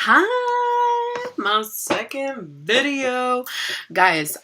Hi, my second video. Guys,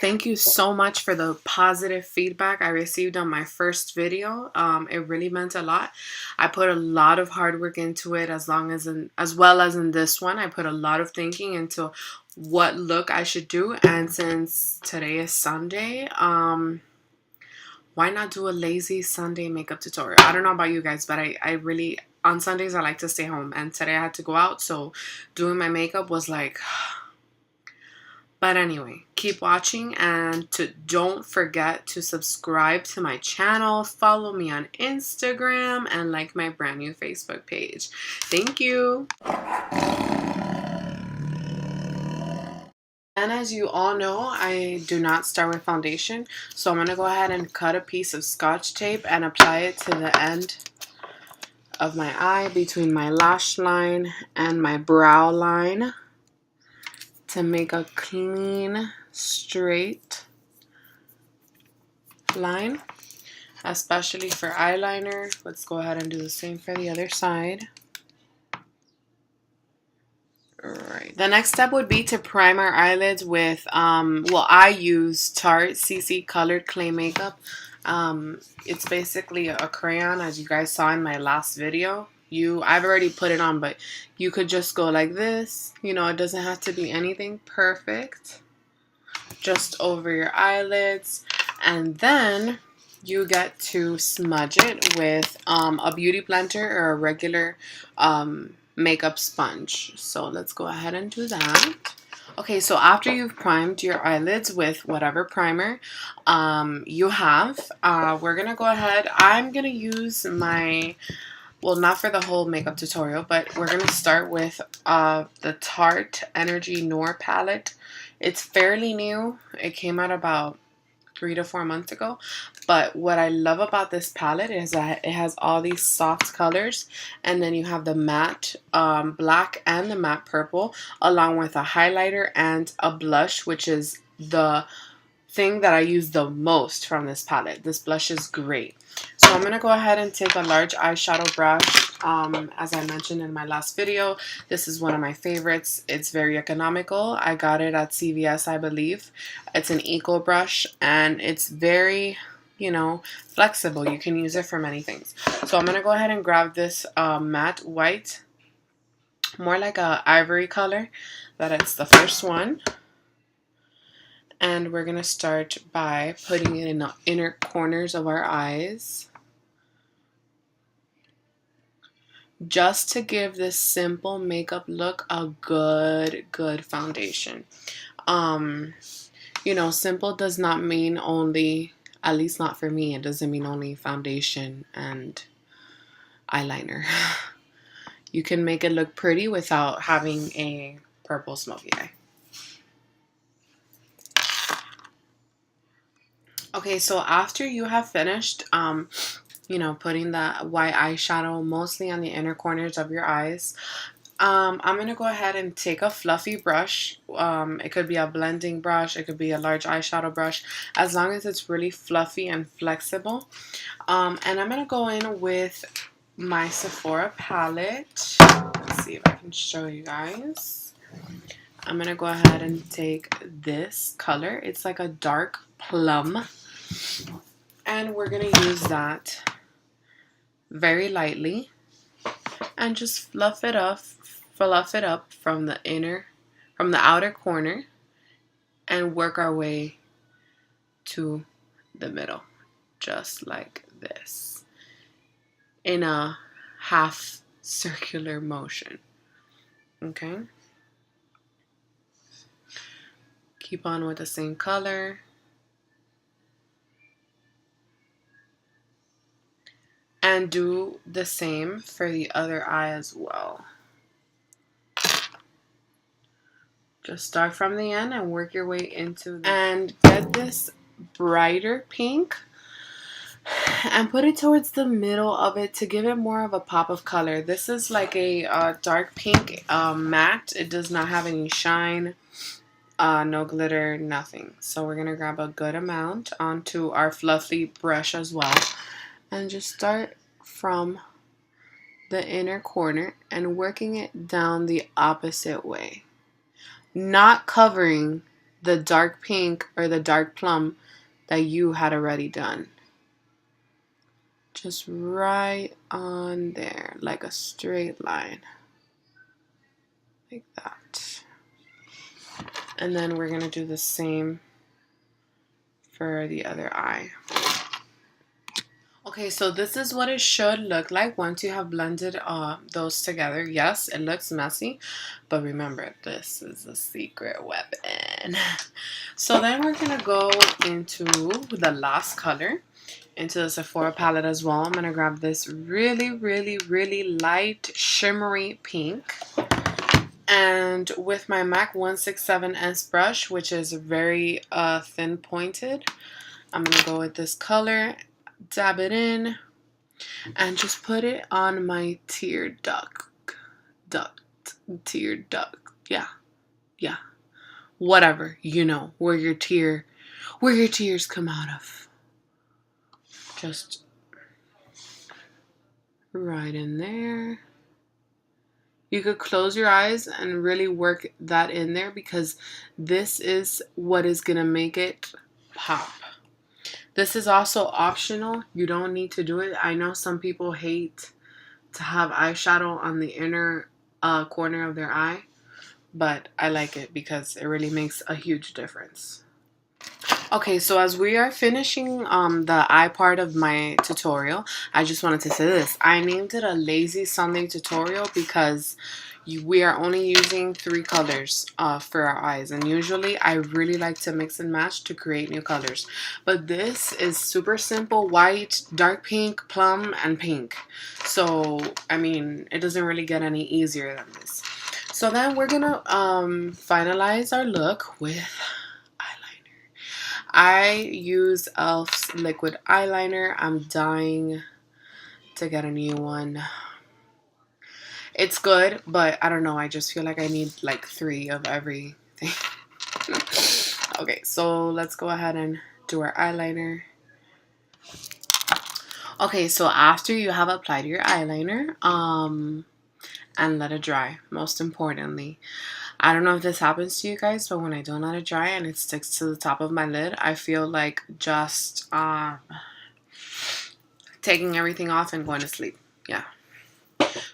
thank you so much for the positive feedback I received on my first video. It really meant a lot. I put a lot of hard work into it, as well as in this one. I put a lot of thinking into what look I should do, and since today is Sunday, why not do a lazy Sunday makeup tutorial? I don't know about you guys, but I really, on Sundays, I like to stay home. And today I had to go out, so doing my makeup was like... But anyway, keep watching, and don't forget to subscribe to my channel, follow me on Instagram, and like my brand new Facebook page. Thank you. And as you all know, I do not start with foundation, so I'm going to go ahead and cut a piece of Scotch tape and apply it to the end of my eye, between my lash line and my brow line, to make a clean, straight line, especially for eyeliner. Let's go ahead and do the same for the other side. Alright, the next step would be to prime our eyelids with, well, I use Tarte CC Colored Clay Makeup. It's basically a crayon, as you guys saw in my last video. I've already put it on, but you could just go like this. You know, it doesn't have to be anything perfect. Just over your eyelids. And then you get to smudge it with a beauty blender or a regular makeup sponge. So let's go ahead and do that. Okay, so after you've primed your eyelids with whatever primer you have, we're gonna go ahead. I'm gonna use my, well, not for the whole makeup tutorial, but we're gonna start with the Tarte Energy Noir palette. It's fairly new. It came out about 3 to 4 months ago, but what I love about this palette is that it has all these soft colors, and then you have the matte black and the matte purple, along with a highlighter and a blush, which is the thing that I use the most from this palette. This blush is great. So I'm going to go ahead and take a large eyeshadow brush. As I mentioned in my last video, this is one of my favorites. It's very economical. I got it at CVS, I believe. It's an eco brush, and it's very, you know, flexible. You can use it for many things. So I'm going to go ahead and grab this matte white, more like a ivory color. It's the first one. And we're going to start by putting it in the inner corners of our eyes, just to give this simple makeup look a good foundation. You know, simple does not mean only, at least not for me, it doesn't mean only foundation and eyeliner. You can make it look pretty without having a purple smoky eye. Okay, so after you have finished, you know, putting the white eyeshadow mostly on the inner corners of your eyes, I'm going to go ahead and take a fluffy brush. It could be a blending brush, it could be a large eyeshadow brush, as long as it's really fluffy and flexible. And I'm going to go in with my Sephora palette. Let's see if I can show you guys. I'm going to go ahead and take this color. It's like a dark plum. And we're going to use that very lightly and just fluff it up from the outer corner, and work our way to the middle, just like this, in a half circular motion. Okay? Keep on with the same color. And do the same for the other eye as well. Just start from the end and work your way into and get this brighter pink and put it towards the middle of it to give it more of a pop of color. This is like a dark pink matte. It does not have any shine, no glitter, nothing. So we're gonna grab a good amount onto our fluffy brush as well, and just start from the inner corner and working it down the opposite way. Not covering the dark pink or the dark plum that you had already done. Just right on there, like a straight line. Like that. And then we're going to do the same for the other eye. Okay, so this is what it should look like once you have blended those together. Yes, it looks messy, but remember, this is a secret weapon. So then we're going to go into the last color, into the Sephora palette as well. I'm going to grab this really, really, really light shimmery pink. And with my MAC 167S brush, which is very thin pointed, I'm going to go with this color, dab it in, and just put it on my tear duct. Tear duct. Yeah. Whatever, you know, where your tears come out of. Just right in there. You could close your eyes and really work that in there because this is what is going to make it pop. This is also optional. You don't need to do it. I know some people hate to have eyeshadow on the inner corner of their eye, but I like it because it really makes a huge difference. Okay, so as we are finishing the eye part of my tutorial, I just wanted to say this. I named it a lazy Sunday tutorial because we are only using 3 colors for our eyes. And usually I really like to mix and match to create new colors. But this is super simple: white, dark pink, plum, and pink. So, I mean, it doesn't really get any easier than this. So then we're going to finalize our look with I use e.l.f.'s liquid eyeliner. I'm dying to get a new one. It's good, but I don't know. I just feel like I need like 3 of everything. Okay, so let's go ahead and do our eyeliner. Okay, so after you have applied your eyeliner, and let it dry, most importantly. I don't know if this happens to you guys, but when I don't let it dry and it sticks to the top of my lid, I feel like just taking everything off and going to sleep. Yeah.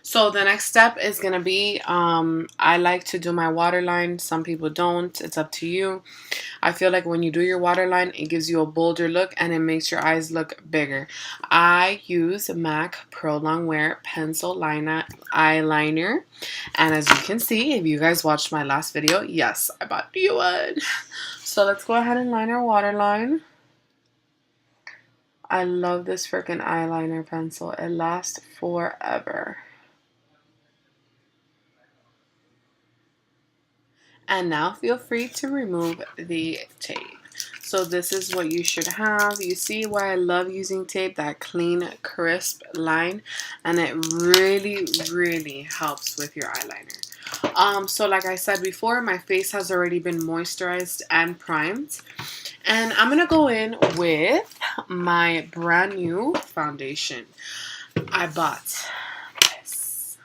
So the next step is going to be, I like to do my waterline. Some people don't. It's up to you. I feel like when you do your waterline, it gives you a bolder look and it makes your eyes look bigger. I use MAC Pro Longwear Pencil Eyeliner. And as you can see, if you guys watched my last video, yes, I bought you one. So let's go ahead and line our waterline. I love this freaking eyeliner pencil. It lasts forever. And now feel free to remove the tape. So this is what you should have. You see why I love using tape, that clean, crisp line. And it really, really helps with your eyeliner. So like I said before, my face has already been moisturized and primed. And I'm going to go in with my brand new foundation. I bought this.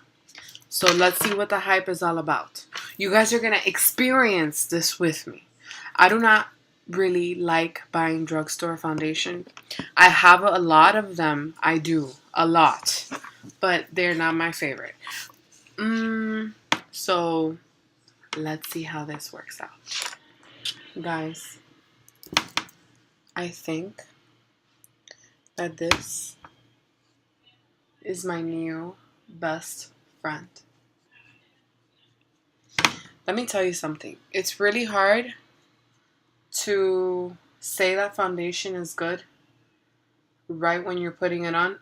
So let's see what the hype is all about. You guys are going to experience this with me. I do not really like buying drugstore foundation. I have a lot of them. I do. A lot. But they're not my favorite. So let's see how this works out. Guys, I think that this is my new best friend. Let me tell you something. It's really hard to say that foundation is good right when you're putting it on.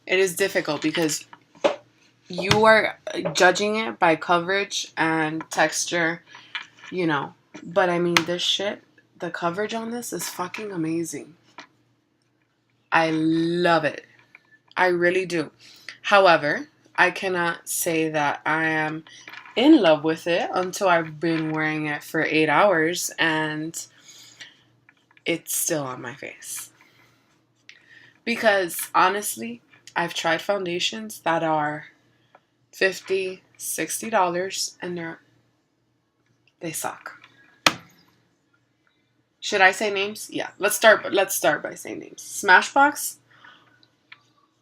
It is difficult because you are judging it by coverage and texture, you know. But I mean, this shit, the coverage on this is fucking amazing. I love it. I really do. However, I cannot say that I am in love with it until I've been wearing it for 8 hours and it's still on my face. Because honestly, I've tried foundations that are $50, $60 and they suck. Should I say names? Yeah. Let's start by saying names. Smashbox,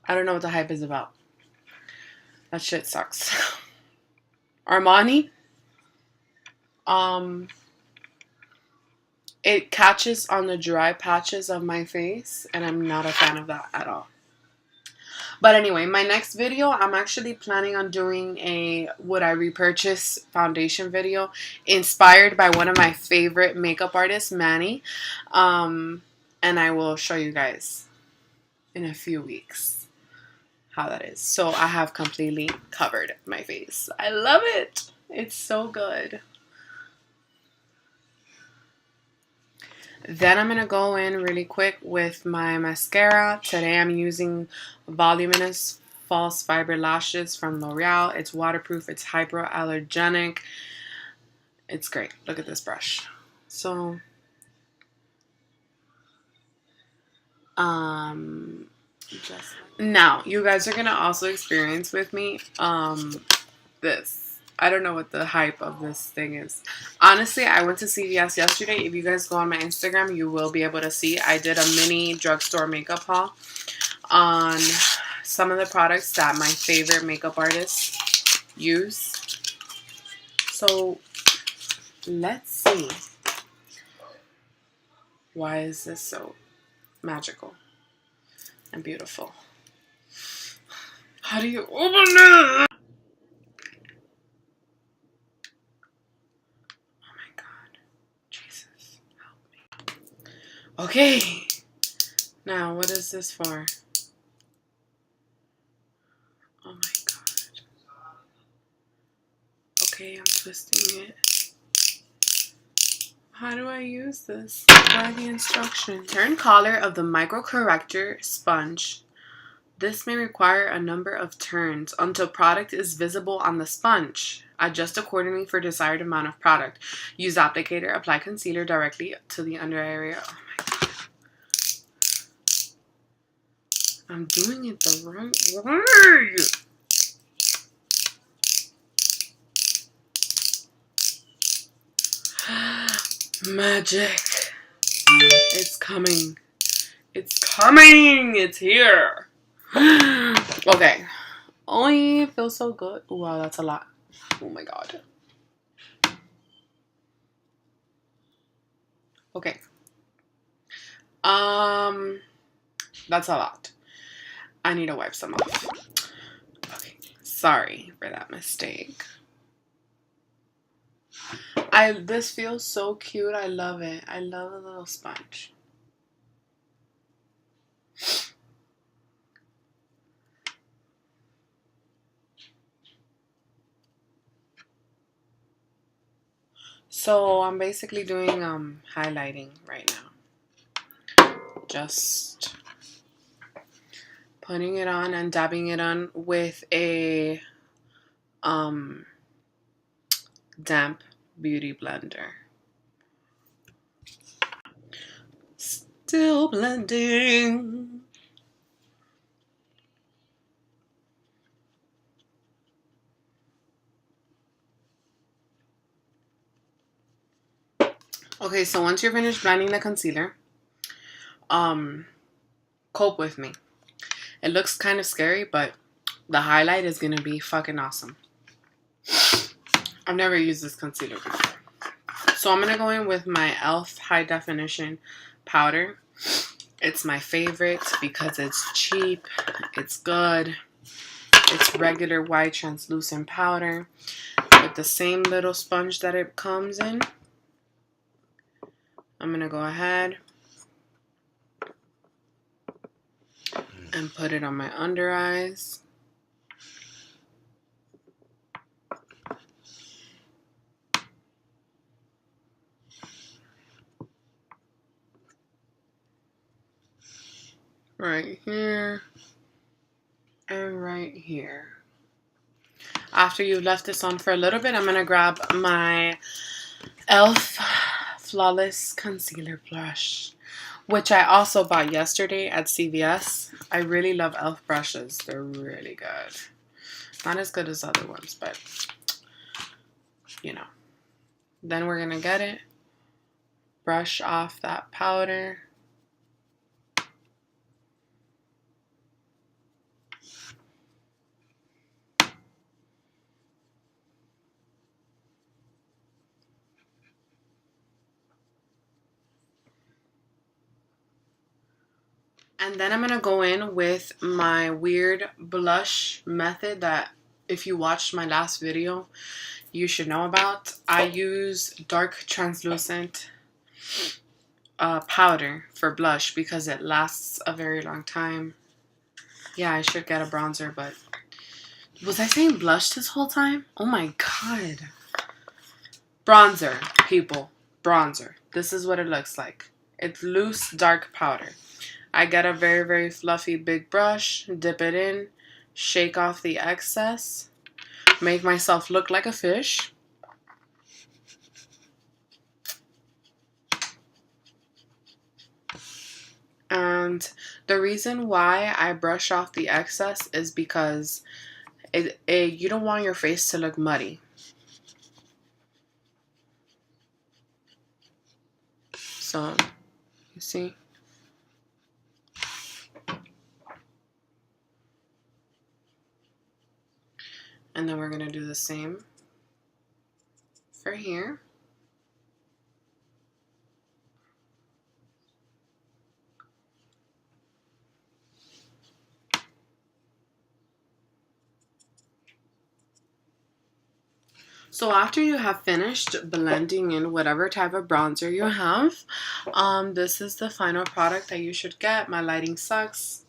I don't know what the hype is about. That shit sucks. Armani, it catches on the dry patches of my face, and I'm not a fan of that at all. But anyway, my next video, I'm actually planning on doing a would I repurchase foundation video inspired by one of my favorite makeup artists, Manny. And I will show you guys in a few weeks how that is. So I have completely covered my face. I love it. It's so good. Then I'm going to go in really quick with my mascara. Today I'm using Voluminous False Fiber Lashes from L'Oreal. It's waterproof. It's hypoallergenic. It's great. Look at this brush. So, just now you guys are going to also experience with me this. I don't know what the hype of this thing is. Honestly, I went to CVS yesterday. If you guys go on my Instagram, you will be able to see. I did a mini drugstore makeup haul on some of the products that my favorite makeup artists use. So, let's see. Why is this so magical and beautiful? How do you open it? Okay, now what is this for? Oh my god. Okay, I'm twisting it. How do I use this? Why the instructions? Turn color of the micro corrector sponge. This may require a number of turns until product is visible on the sponge. Adjust accordingly for desired amount of product. Use applicator. Apply concealer directly to the under area. Oh my god. I'm doing it the wrong way. Magic. It's coming. It's coming. It's here. Okay. Oh, it feels so good. Wow, that's a lot. Oh my god. Okay. That's a lot. I need to wipe some off. Okay. Sorry for that mistake. This feels so cute. I love it. I love a little sponge. So I'm basically doing highlighting right now. Just putting it on and dabbing it on with a damp beauty blender. Still blending. Okay, so once you're finished blending the concealer, cope with me. It looks kind of scary, but the highlight is going to be fucking awesome. I've never used this concealer before. So I'm going to go in with my e.l.f. High Definition Powder. It's my favorite because it's cheap, it's good, it's regular white translucent powder with the same little sponge that it comes in. I'm going to go ahead and put it on my under eyes. Right here and right here. After you've left this on for a little bit, I'm going to grab my e.l.f. Flawless Concealer Brush which I also bought yesterday at CVS. I really love e.l.f. brushes. They're really good. Not as good as other ones, but you know. Then we're going to get it. Brush off that powder. And then I'm going to go in with my weird blush method that if you watched my last video, you should know about. I use dark translucent powder for blush because it lasts a very long time. Yeah, I should get a bronzer, but was I saying blush this whole time? Oh my god. Bronzer, people. Bronzer. This is what it looks like. It's loose, dark powder. I get a very, very fluffy big brush, dip it in, shake off the excess, make myself look like a fish. And the reason why I brush off the excess is because you don't want your face to look muddy. So, you see? And then we're going to do the same for here. So after you have finished blending in whatever type of bronzer you have, this is the final product that you should get. My lighting sucks,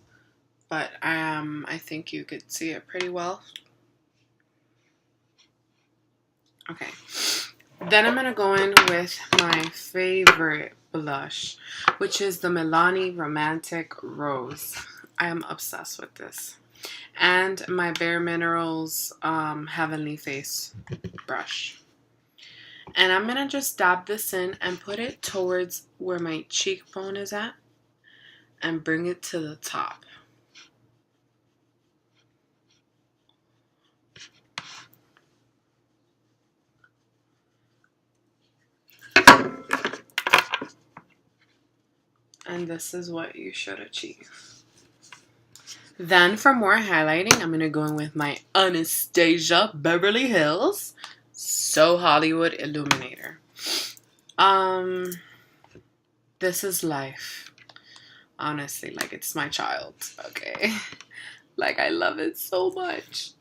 but I think you could see it pretty well. Okay, then I'm gonna go in with my favorite blush, which is the Milani Romantic Rose. I am obsessed with this. And my Bare Minerals Heavenly Face brush. And I'm gonna just dab this in and put it towards where my cheekbone is at and bring it to the top. And this is what you should achieve. Then for more highlighting, I'm going to go in with my Anastasia Beverly Hills So Hollywood Illuminator. This is life. Honestly, like it's my child, okay? Like I love it so much.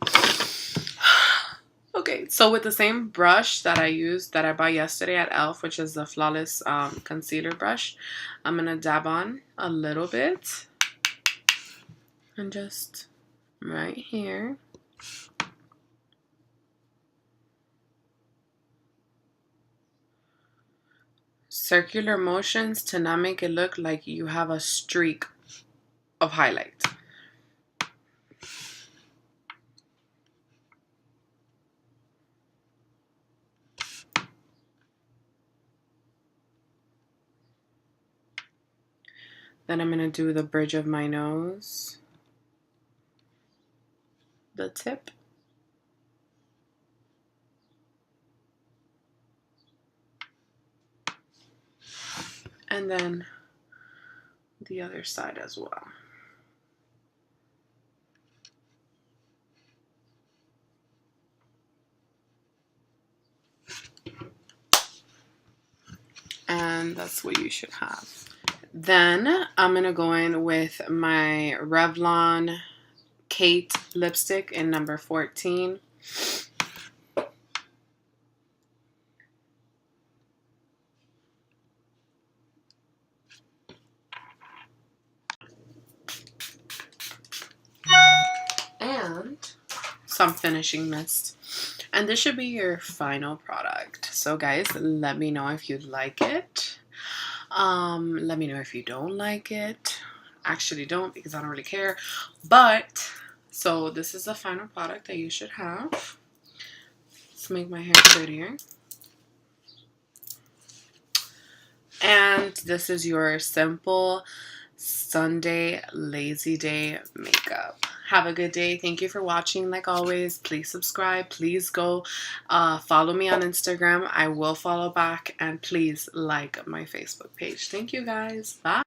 Okay, so with the same brush that I used, that I bought yesterday at e.l.f., which is the Flawless Concealer brush, I'm going to dab on a little bit. And just right here. Circular motions to not make it look like you have a streak of highlight. Then I'm going to do the bridge of my nose, the tip, and then the other side as well. And that's what you should have. Then I'm going to go in with my Revlon Kate lipstick in number 14. And some finishing mist. And this should be your final product. So guys, let me know if you like it. Let me know if you don't like it. Actually don't, because I don't really care. But so this is the final product that you should have. Let's make my hair prettier. And this is your simple Sunday lazy day makeup. Have a good day. Thank you for watching. Like always, please subscribe. Please go follow me on Instagram. I will follow back. And please like my Facebook page. Thank you guys. Bye.